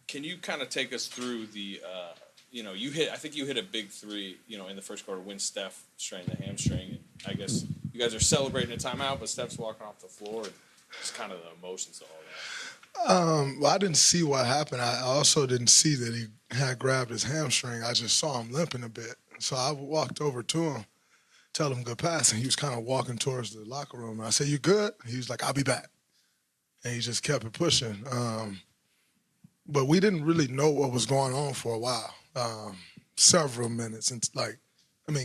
Can you kind of take us through the, I think you hit a big three, in the first quarter when Steph strained the hamstring. And I guess you guys are celebrating a timeout, but Steph's walking off the floor. And just kind of the emotions of all that. Well, I didn't see what happened. I also didn't see that he had grabbed his hamstring. I just saw him limping a bit. So I walked over to him, tell him good pass, and he was kind of walking towards the locker room. And I said, "You good?" He was like, "I'll be back." And he just kept it pushing. But we didn't really know what was going on for a while, several minutes,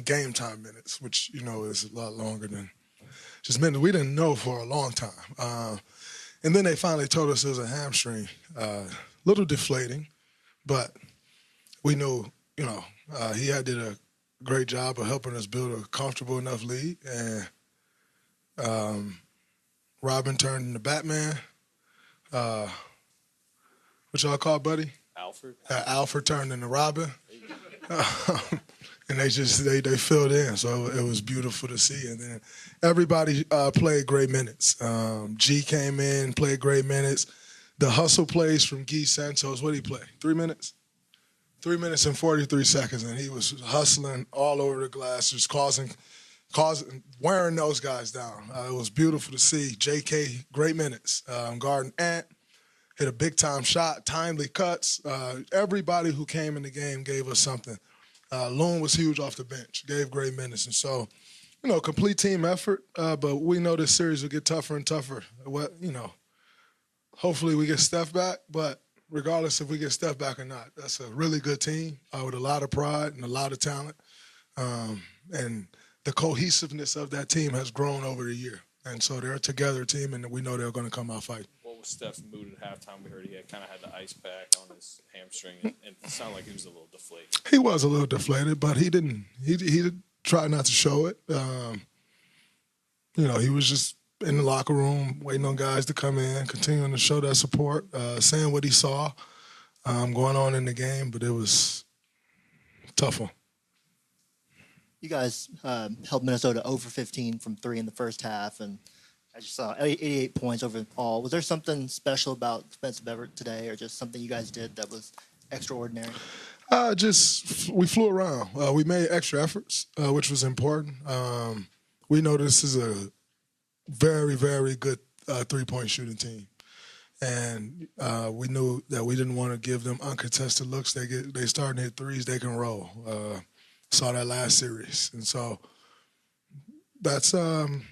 game time minutes, which, is a lot longer than just minutes. We didn't know for a long time. And then they finally told us it was a hamstring, little deflating, but we knew, he did a great job of helping us build a comfortable enough lead. And Robin turned into Batman. What y'all call buddy? Alfred. Alfred turned into Robin. And they filled in, so it was beautiful to see. And then everybody played great minutes. G came in, played great minutes. The hustle plays from Guy Santos, what did he play? 3 minutes? 3 minutes and 43 seconds, and he was hustling all over the glass, just wearing those guys down. It was beautiful to see. JK, great minutes. Guarding Ant, hit a big-time shot, timely cuts. Everybody who came in the game gave us something. Loon was huge off the bench, gave great minutes. And so, complete team effort, but we know this series will get tougher and tougher. Hopefully we get Steph back, but regardless if we get Steph back or not, that's a really good team with a lot of pride and a lot of talent. And the cohesiveness of that team has grown over the year. And so they're a together team, and we know they're going to come out fighting. What was Steph's mood at halftime? We heard he kind of had the ice pack on his hamstring, and it sounded like he was a little deflated. He was a little deflated, but he didn't. He tried not to show it. He was just in the locker room waiting on guys to come in, continuing to show that support, saying what he saw going on in the game, but it was a tough one. You guys held Minnesota over 15 from 3 in the first half, and I just saw 88 points overall. Was there something special about defensive effort today, or just something you guys did that was extraordinary? We flew around. We made extra efforts, which was important. We know this is a very, very good three-point shooting team. And we knew that we didn't want to give them uncontested looks. They starting to hit threes, they can roll. Saw that last series. And so that's, we're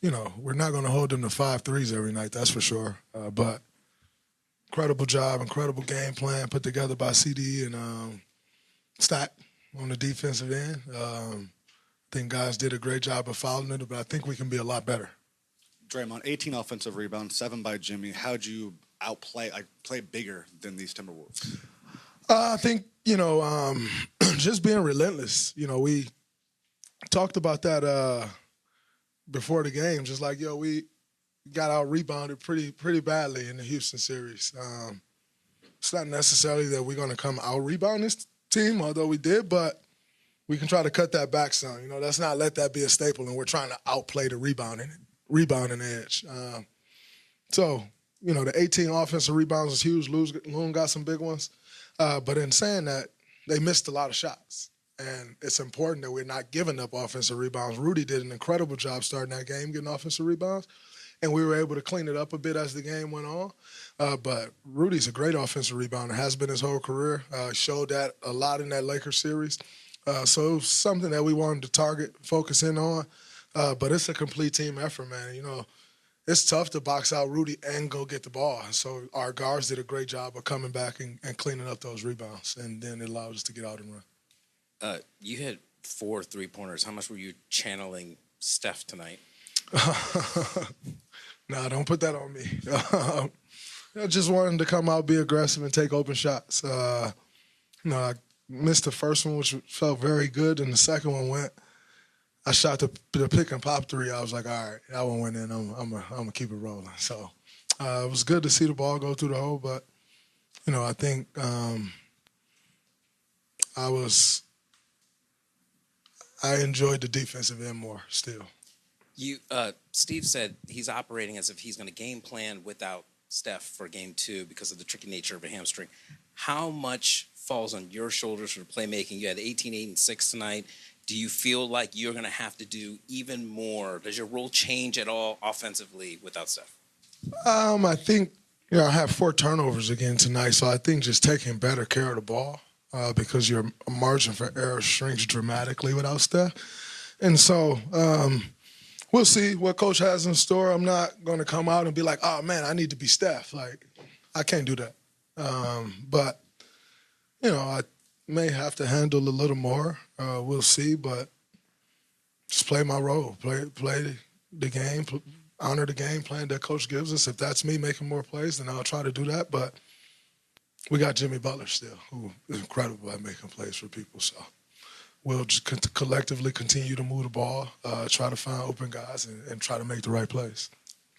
not going to hold them to 5 threes every night, that's for sure. But incredible job, incredible game plan put together by CD and Stack on the defensive end. I think guys did a great job of fouling it, but I think we can be a lot better. Draymond, 18 offensive rebounds, 7 by Jimmy. How'd you play bigger than these Timberwolves? I think, just being relentless. We talked about that before the game, just like, we got out-rebounded pretty badly in the Houston series. It's not necessarily that we're going to come out-rebound this team, although we did, but we can try to cut that back some. Let's not let that be a staple, and we're trying to outplay the rebounding edge. So, the 18 offensive rebounds was huge. Loon got some big ones. But in saying that, they missed a lot of shots. And it's important that we're not giving up offensive rebounds. Rudy did an incredible job starting that game, getting offensive rebounds. And we were able to clean it up a bit as the game went on. But Rudy's a great offensive rebounder, has been his whole career. Showed that a lot in that Lakers series. So it was something that we wanted to target, focus in on. But it's a complete team effort, man. It's tough to box out Rudy and go get the ball. So our guards did a great job of coming back and cleaning up those rebounds, and then it allowed us to get out and run. You hit 4 3-pointers. How much were you channeling Steph tonight? Nah, don't put that on me. I just wanted to come out, be aggressive, and take open shots. I missed the first one, which felt very good, and the second one went. I shot the pick and pop 3. I was like, all right, that one went in. I'm gonna keep it rolling. So it was good to see the ball go through the hole, but I think I enjoyed the defensive end more still. Steve said he's operating as if he's going to game plan without Steph for game 2 because of the tricky nature of a hamstring. How much falls on your shoulders for playmaking? You had 18, 8, and 6 tonight. Do you feel like you're going to have to do even more? Does your role change at all offensively without Steph? I think, I had 4 turnovers again tonight, so I think just taking better care of the ball because your margin for error shrinks dramatically without Steph. And so we'll see what Coach has in store. I'm not going to come out and be like, oh, man, I need to be Steph. Like, I can't do that. But, I may have to handle a little more. We'll see, but just play my role, play the game, honor the game plan that Coach gives us. If that's me making more plays, then I'll try to do that. But we got Jimmy Butler still, who is incredible at making plays for people. So we'll just collectively continue to move the ball, try to find open guys, and try to make the right plays.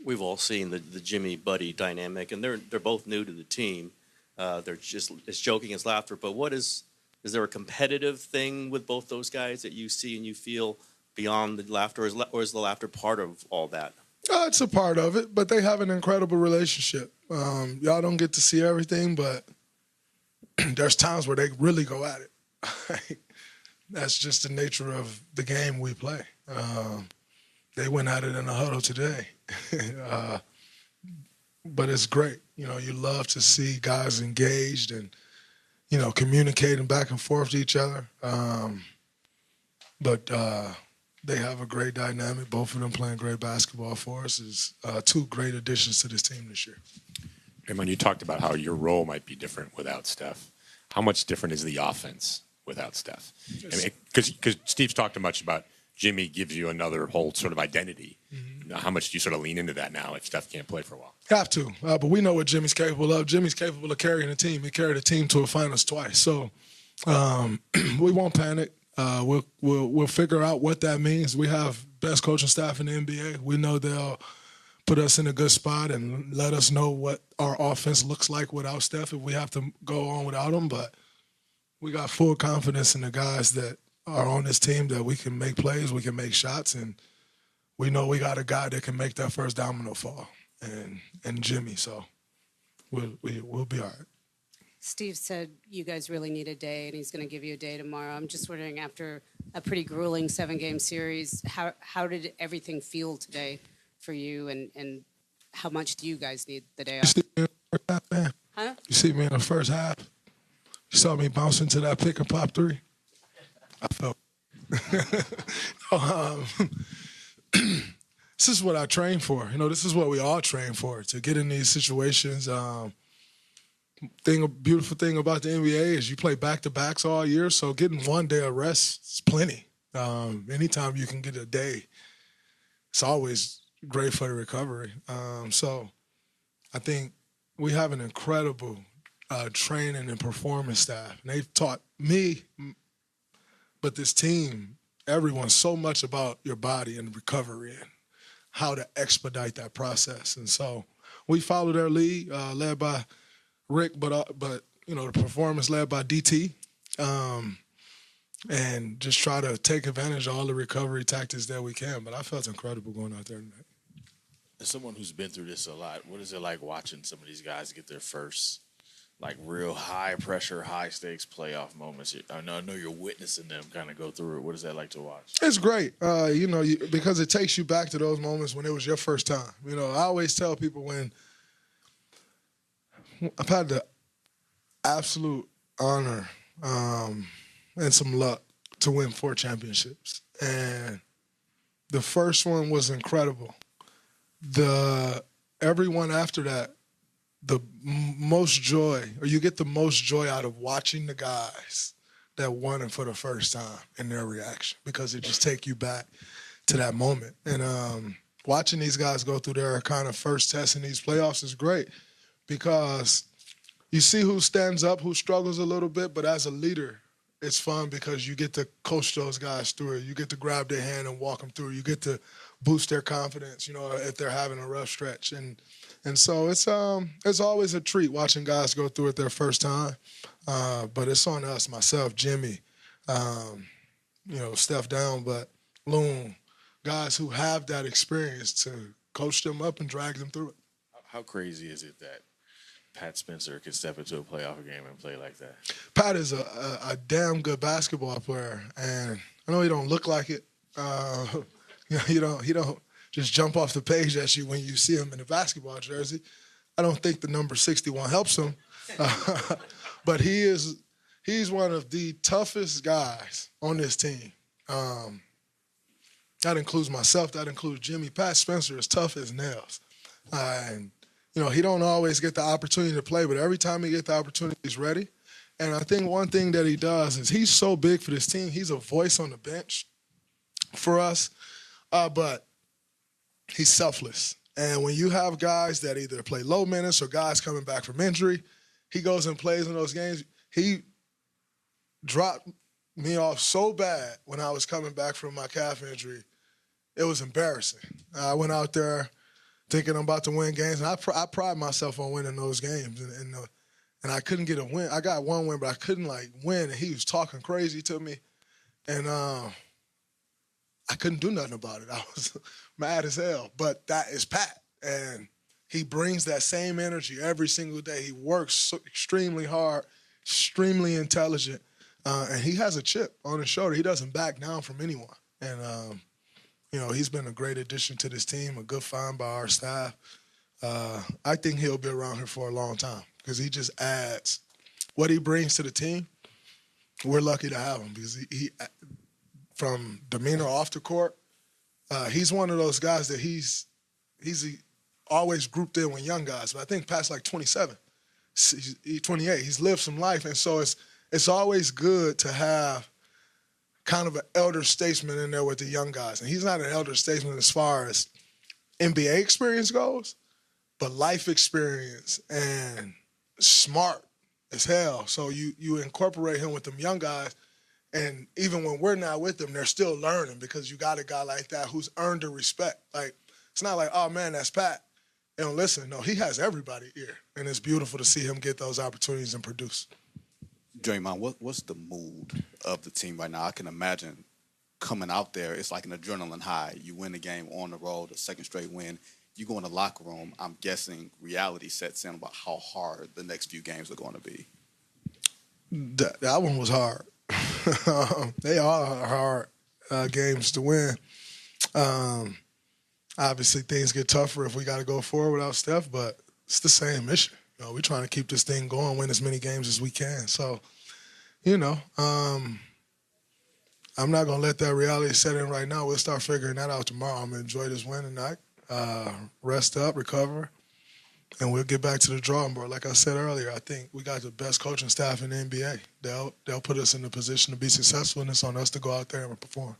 We've all seen the Jimmy Buddy dynamic, and they're both new to the team. They're just it's joking, it's laughter. But is there a competitive thing with both those guys that you see and you feel beyond the laughter, or is the laughter part of all that? It's a part of it, but they have an incredible relationship. Y'all don't get to see everything, but there's times where they really go at it. That's just the nature of the game we play. They went at it in the huddle today. But it's great. You love to see guys engaged and, communicating back and forth to each other. But they have a great dynamic. Both of them playing great basketball for us is 2 great additions to this team this year. Raymond, you talked about how your role might be different without Steph. How much different is the offense without Steph? Because Steve's talked much about Jimmy gives you another whole sort of identity. Mm-hmm. How much do you sort of lean into that now if Steph can't play for a while? Have to, but we know what Jimmy's capable of. Jimmy's capable of carrying a team. He carried a team to a finals twice. So we won't panic. We'll figure out what that means. We have best coaching staff in the NBA. We know they'll put us in a good spot and let us know what our offense looks like without Steph if we have to go on without him. But we got full confidence in the guys that are on this team that we can make plays, we can make shots, and we know we got a guy that can make that first domino fall, and Jimmy. So we'll be all right. Steve said you guys really need a day, and he's going to give you a day tomorrow. I'm just wondering, after a pretty grueling 7-game series, how did everything feel today for you, and how much do you guys need the day off? You see me in the first half, man? Huh? You see me in the first half? You saw me bounce into that pick and pop 3? I felt. This is what I train for. This is what we all train for, to get in these situations. Beautiful thing about the NBA is you play back-to-backs all year, so getting 1 day of rest is plenty. Anytime you can get a day, it's always great for the recovery. So I think we have an incredible training and performance staff. And they've taught me, but this team, everyone, so much about your body and recovery and how to expedite that process. And so we follow their lead, led by Rick, but the performance led by DT, and just try to take advantage of all the recovery tactics that we can. But I felt incredible going out there tonight. As someone who's been through this a lot, what is it like watching some of these guys get their first, real high-pressure, high-stakes playoff moments? I know you're witnessing them kind of go through it. What is that like to watch? It's great, because it takes you back to those moments when it was your first time. I always tell people when I've had the absolute honor and some luck to win 4 championships. And the first one was incredible. Everyone after that, the most joy, or you get the most joy out of watching the guys that won it for the first time and their reaction, because it just take you back to that moment. And watching these guys go through their kind of first test in these playoffs is great, because you see who stands up, who struggles a little bit, but as a leader, it's fun because you get to coach those guys through it. You get to grab their hand and walk them through. You get to boost their confidence, if they're having a rough stretch. And so it's always a treat watching guys go through it their first time. But it's on us, myself, Jimmy, Steph down, but Loon, guys who have that experience to coach them up and drag them through it. How crazy is it that Pat Spencer can step into a playoff game and play like that? Pat is a damn good basketball player, and I know he don't look like it. He don't just jump off the page at you when you see him in a basketball jersey. I don't think the number 61 helps him, but he's one of the toughest guys on this team. That includes myself. That includes Jimmy. Pat Spencer is tough as nails, and he don't always get the opportunity to play, but every time he gets the opportunity, he's ready. And I think one thing that he does is he's so big for this team. He's a voice on the bench for us, but he's selfless. And when you have guys that either play low minutes or guys coming back from injury, he goes and plays in those games. He dropped me off so bad when I was coming back from my calf injury. It was embarrassing. I went out there thinking I'm about to win games, and I pride myself on winning those games. And I couldn't get a win. I got one win, but I couldn't, win. And he was talking crazy to me. And I couldn't do nothing about it. I was mad as hell. But that is Pat. And he brings that same energy every single day. He works so extremely hard, extremely intelligent. And he has a chip on his shoulder. He doesn't back down from anyone. And, he's been a great addition to this team, a good find by our staff. I think he'll be around here for a long time because he just adds what he brings to the team. We're lucky to have him because he from demeanor off the court, he's one of those guys that he's always grouped in with young guys. But I think Pat's like 27. He's 28. He's lived some life. And so it's always good to have kind of an elder statesman in there with the young guys. And he's not an elder statesman as far as NBA experience goes, but life experience and smart as hell. So you incorporate him with them young guys, and even when we're not with them, they're still learning because you got a guy like that who's earned the respect. It's not like, oh, man, that's Pat. They don't listen. No, he has everybody here, and it's beautiful to see him get those opportunities and produce. Draymond, what's the mood of the team right now? I can imagine coming out there, it's like an adrenaline high. You win the game on the road, a second straight win. You go in the locker room, I'm guessing reality sets in about how hard the next few games are going to be. That one was hard. They are hard games to win. Obviously, things get tougher if we got to go forward without Steph, but it's the same mission. We're trying to keep this thing going, win as many games as we can. So, I'm not going to let that reality set in right now. We'll start figuring that out tomorrow. I'm going to enjoy this win tonight, rest up, recover, and we'll get back to the drawing board. Like I said earlier, I think we got the best coaching staff in the NBA. They'll put us in a position to be successful, and it's on us to go out there and perform.